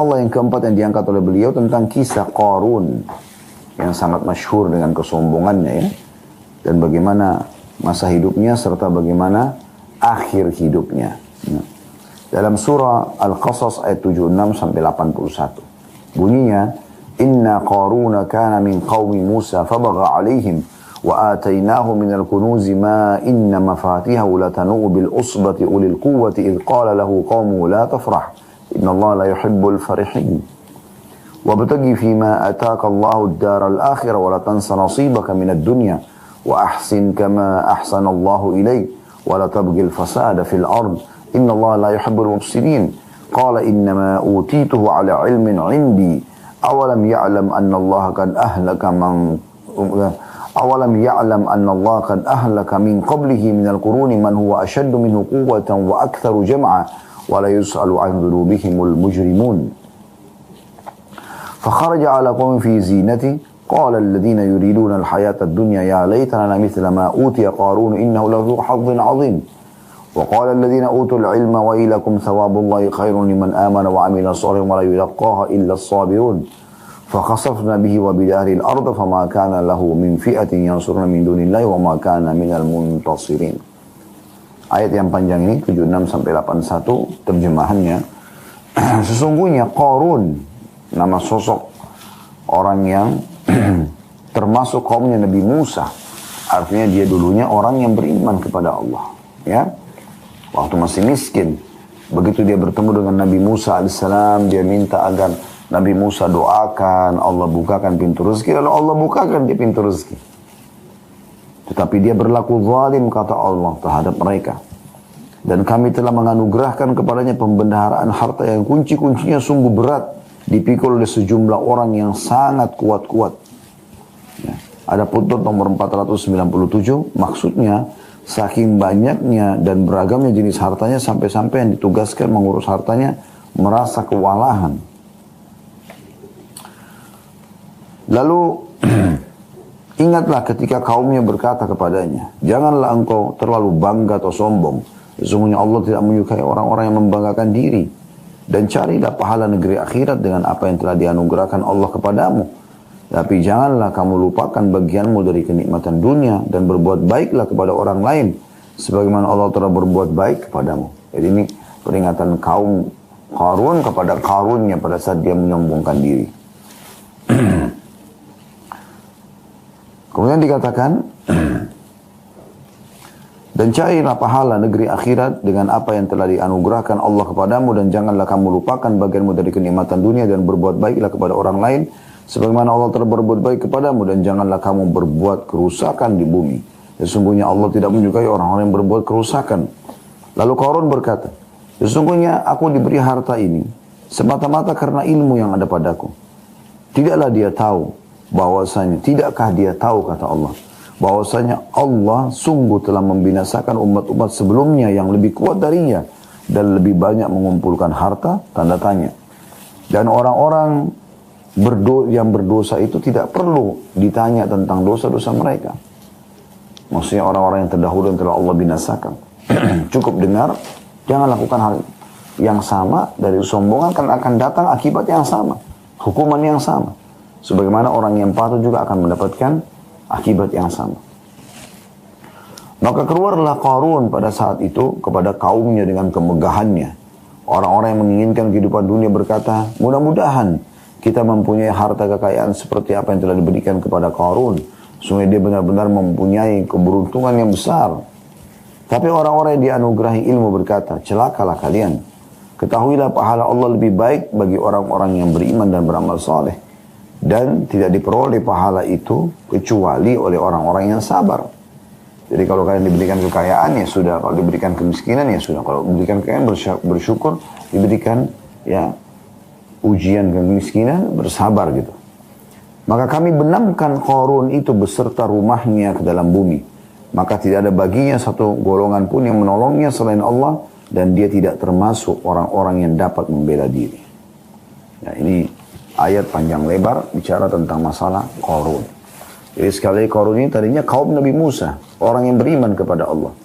Allah yang keempat yang diangkat oleh beliau tentang kisah Qarun yang sangat masyhur dengan kesombongannya ya. Dan bagaimana masa hidupnya serta bagaimana akhir hidupnya. Dalam surah Al-Qasas ayat 76 sampai 81. Bunyinya, "Inna Qaruna kana min qaumi Musa fabagha 'alaihim wa atainahu minal kunuzi ma inna mafatihahu latanu bil usbati ulil quwwati idh qala lahu qaumuhu la tafrah innallaha la yuhibbul farihin." Wabtaghi fima ataka Allahu ad-daral akhirah wa la tansa nasibaka minad dunya wa ahsin kama ahsana Allahu ilaik wa la tabghil fasada fil ard innallaha la yuhibbul mufsidin. Qala innama utituhu ala ilmin 'indi awalam ya'lam anna Allah qad ahlaka min qablihi minal quruni man huwa ashaddu minhu quwwatan wa aktharu jam'a wa la yus'alu 'an dhunubihimul mujrimun. فخرج على قوم في زينته قال الذين يريدون الحياة الدنيا يا ليتنا مثل ما أوتي قارون إنه لذو حظ عظيم وقال الذين أوتوا العلم ويلكم ثواب الله خير لمن آمن وعمل صالحا ولا يلقاها إلا الصابرون فخسفنا به وبداره الأرض فما كان له من فئة ينصرون من دون الله وما كان من المنتصرين. Ayat yang panjang ini 76 sampai 81 terjemahannya. Sesungguhnya Qarun, nama sosok orang yang termasuk kaumnya Nabi Musa. Artinya dia dulunya orang yang beriman kepada Allah. Ya, waktu masih miskin. Begitu dia bertemu dengan Nabi Musa alaihissalam, dia minta agar Nabi Musa doakan Allah bukakan pintu rezeki. Lalu Allah bukakan dia pintu rezeki. Tetapi dia berlaku zalim kata Allah terhadap mereka. Dan kami telah menganugerahkan kepadanya pembendaharaan harta yang kunci-kuncinya sungguh berat, dipikul oleh sejumlah orang yang sangat kuat-kuat. Ya. Ada putut nomor 497, maksudnya saking banyaknya dan beragamnya jenis hartanya sampai-sampai yang ditugaskan mengurus hartanya merasa kewalahan. Lalu ingatlah ketika kaumnya berkata kepadanya, janganlah engkau terlalu bangga atau sombong. Sesungguhnya Allah tidak menyukai orang-orang yang membanggakan diri. Dan carilah pahala negeri akhirat dengan apa yang telah dianugerahkan Allah kepadamu. Tapi janganlah kamu lupakan bagianmu dari kenikmatan dunia dan berbuat baiklah kepada orang lain sebagaimana Allah telah berbuat baik kepadamu. Jadi ini peringatan kaum Qarun kepada Qarunnya pada saat dia menyombongkan diri. Kemudian dikatakan dan carilah pahala negeri akhirat dengan apa yang telah dianugerahkan Allah kepadamu dan janganlah kamu lupakan bagianmu dari kenikmatan dunia dan berbuat baiklah kepada orang lain sebagaimana Allah telah berbuat baik kepadamu dan janganlah kamu berbuat kerusakan di bumi. Sesungguhnya Allah tidak menyukai orang-orang yang berbuat kerusakan. Lalu Qarun berkata, sesungguhnya aku diberi harta ini semata-mata karena ilmu yang ada padaku. Tidakkah dia tahu kata Allah, bahwasanya Allah sungguh telah membinasakan umat-umat sebelumnya yang lebih kuat darinya dan lebih banyak mengumpulkan harta, tanda tanya. Dan orang-orang yang berdosa itu tidak perlu ditanya tentang dosa-dosa mereka. Maksudnya orang-orang yang terdahulu yang telah Allah binasakan. Cukup dengar, jangan lakukan hal yang sama dari kesombongan karena akan datang akibat yang sama, hukuman yang sama. Sebagaimana orang yang patuh juga akan mendapatkan akibat yang sama. Maka keluarlah Qarun pada saat itu kepada kaumnya dengan kemegahannya. Orang-orang yang menginginkan kehidupan dunia berkata, mudah-mudahan kita mempunyai harta kekayaan seperti apa yang telah diberikan kepada Qarun. Sungguh dia benar-benar mempunyai keberuntungan yang besar. Tapi orang-orang yang dianugerahi ilmu berkata, celakalah kalian. Ketahuilah pahala Allah lebih baik bagi orang-orang yang beriman dan beramal saleh. Dan tidak diperoleh pahala itu kecuali oleh orang-orang yang sabar. Jadi kalau kalian diberikan kekayaan ya sudah, kalau diberikan kemiskinan ya sudah, kalau diberikan kekayaan bersyukur, diberikan ya ujian kemiskinan bersabar gitu. Maka kami benamkan Qarun itu beserta rumahnya ke dalam bumi. Maka tidak ada baginya satu golongan pun yang menolongnya selain Allah dan dia tidak termasuk orang-orang yang dapat membela diri. Nah ini ayat panjang lebar bicara tentang masalah Qarun. Jadi sekali Qarun ini tadinya kaum Nabi Musa, orang yang beriman kepada Allah.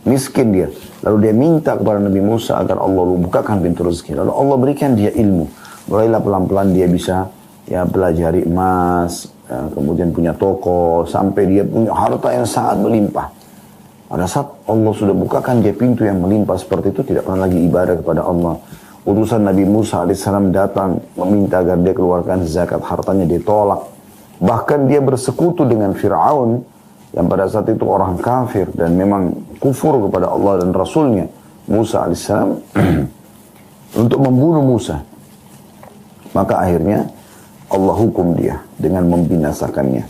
Miskin dia. Lalu dia minta kepada Nabi Musa agar Allah bukakan pintu rezeki. Lalu Allah berikan dia ilmu. mulailah pelan-pelan dia bisa ya pelajari emas, kemudian punya toko, sampai dia punya harta yang sangat melimpah. Pada saat Allah sudah bukakan dia pintu yang melimpah seperti itu, tidak pernah lagi ibadah kepada Allah. Utusan Nabi Musa alaihissalam datang meminta agar dia keluarkan zakat hartanya, dia tolak. Bahkan dia bersekutu dengan Fir'aun yang pada saat itu orang kafir dan memang kufur kepada Allah dan Rasulnya, Musa alaihissalam, untuk membunuh Musa. Maka akhirnya Allah hukum dia dengan membinasakannya.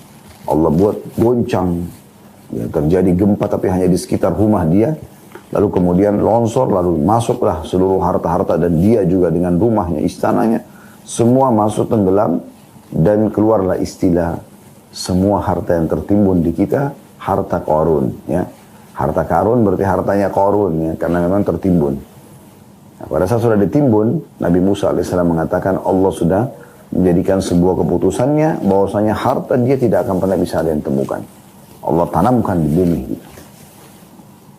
Allah buat goncang, ya, terjadi gempa tapi hanya di sekitar rumah dia. Lalu kemudian longsor, lalu masuklah seluruh harta-harta dan dia juga dengan rumahnya, istananya, semua masuk tenggelam dan keluarlah istilah semua harta yang tertimbun di kita harta Qarun, ya. Harta Qarun berarti hartanya Qarun, ya, karena memang tertimbun. Nah, pada saat sudah ditimbun, Nabi Musa alaihissalam mengatakan Allah sudah menjadikan sebuah keputusannya bahwasanya harta dia tidak akan pernah bisa ada yang temukan. Allah tanamkan di bumi.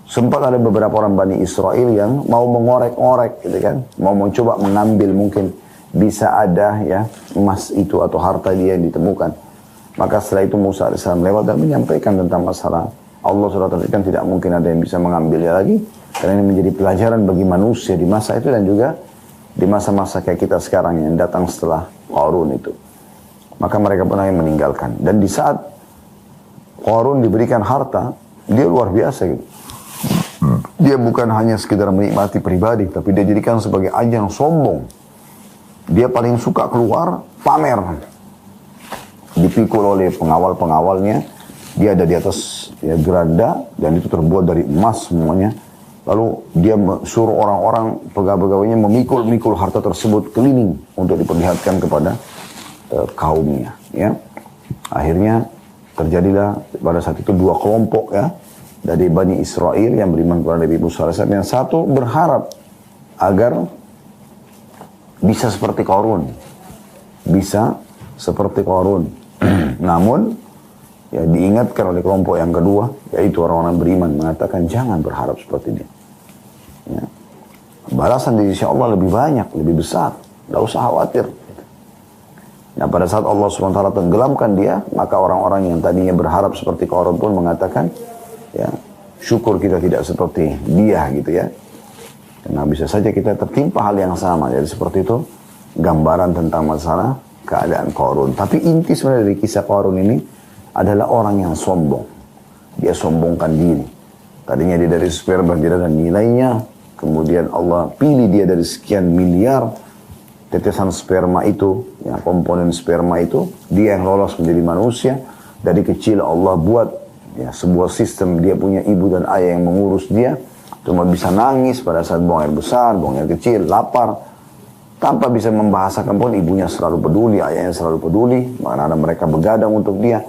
Sempat ada beberapa orang Bani Israel yang mau mengorek-orek, gitu kan, mau mencoba mengambil mungkin bisa ada ya emas itu atau harta dia yang ditemukan. Maka setelah itu Musa AS lewat dan menyampaikan tentang masalah Allah sudah tentukan tidak mungkin ada yang bisa mengambilnya lagi, karena ini menjadi pelajaran bagi manusia di masa itu dan juga di masa-masa kayak kita sekarang yang datang setelah Qarun itu. Maka mereka pun yang meninggalkan. Dan di saat Qarun diberikan harta, dia luar biasa gitu. Dia bukan hanya sekedar menikmati pribadi, tapi dia jadikan sebagai ajang sombong. Dia paling suka keluar pamer. Dipikul oleh pengawal-pengawalnya. Dia ada di atas ya, geranda dan itu terbuat dari emas semuanya. Lalu dia suruh orang-orang pegawai-pegawainya memikul-mikul harta tersebut keliling untuk diperlihatkan kepada kaumnya. Ya. Akhirnya terjadilah pada saat itu dua kelompok ya dari Bani Israel yang beriman kepada Nabi Musa AS. Yang satu berharap agar bisa seperti Qarun. Bisa seperti Qarun. Namun, ya diingatkan oleh kelompok yang kedua, yaitu orang-orang beriman, mengatakan jangan berharap seperti dia. Ya. Balasan di sisi Allah lebih banyak, lebih besar. Tidak usah khawatir. Nah pada saat Allah SWT tenggelamkan dia, maka orang-orang yang tadinya berharap seperti Qarun pun mengatakan, ya, syukur kita tidak seperti dia gitu ya. Karena bisa saja kita tertimpa hal yang sama. Jadi seperti itu gambaran tentang masalah keadaan Qarun. Tapi inti sebenarnya dari kisah Qarun ini adalah orang yang sombong. Dia sombongkan diri. Tadinya dia dari sperma dan nilainya. Kemudian Allah pilih dia dari sekian miliar tetesan sperma itu, ya, komponen sperma itu. Dia yang lolos menjadi manusia. Dari kecil Allah buat ya, sebuah sistem, dia punya ibu dan ayah yang mengurus dia. Cuma bisa nangis pada saat buang air besar, buang air kecil, lapar. Tanpa bisa membahasakan pun ibunya selalu peduli, ayahnya selalu peduli. Mana ada mereka begadang untuk dia.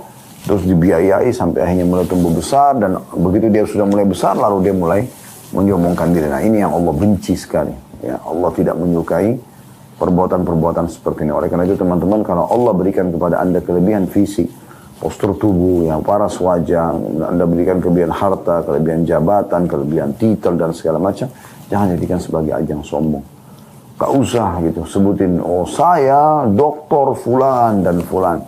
Terus dibiayai sampai akhirnya mulai tumbuh besar. Dan begitu dia sudah mulai besar, lalu dia mulai menyombongkan diri. Nah ini yang Allah benci sekali. Ya, Allah tidak menyukai perbuatan-perbuatan seperti ini. Oleh karena itu teman-teman, kalau Allah berikan kepada anda kelebihan fisik, postur tubuh yang paras wajah, anda berikan kelebihan harta, kelebihan jabatan, kelebihan titel dan segala macam, jangan jadikan sebagai ajang sombong. Gak usah gitu sebutin, oh saya doktor fulan dan fulan,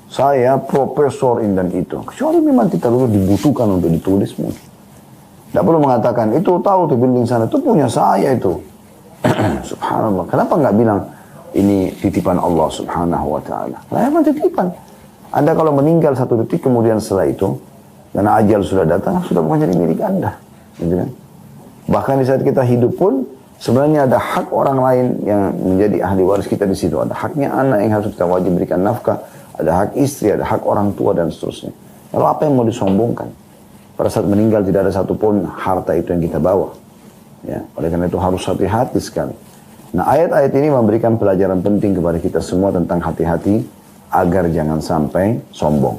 saya profesor ini dan itu. Kecuali memang kita dulu dibutuhkan untuk ditulis mungkin. Tidak perlu mengatakan itu tahu tuh building sana itu punya saya itu. Subhanallah. Kenapa nggak bilang ini titipan Allah Subhanahu Wa Taala? Lah emang titipan. Anda kalau meninggal satu detik kemudian setelah itu, karena ajal sudah datang, sudah bukan jadi milik Anda. Gitu kan? Bahkan di saat kita hidup pun, sebenarnya ada hak orang lain yang menjadi ahli waris kita di situ. Ada haknya anak yang harus kita wajib berikan nafkah, ada hak istri, ada hak orang tua dan seterusnya. Lalu apa yang mau disombongkan? Pada saat meninggal tidak ada satupun harta itu yang kita bawa. Ya, oleh karena itu harus hati-hati sekali. Nah ayat-ayat ini memberikan pelajaran penting kepada kita semua tentang hati-hati agar jangan sampai sombong.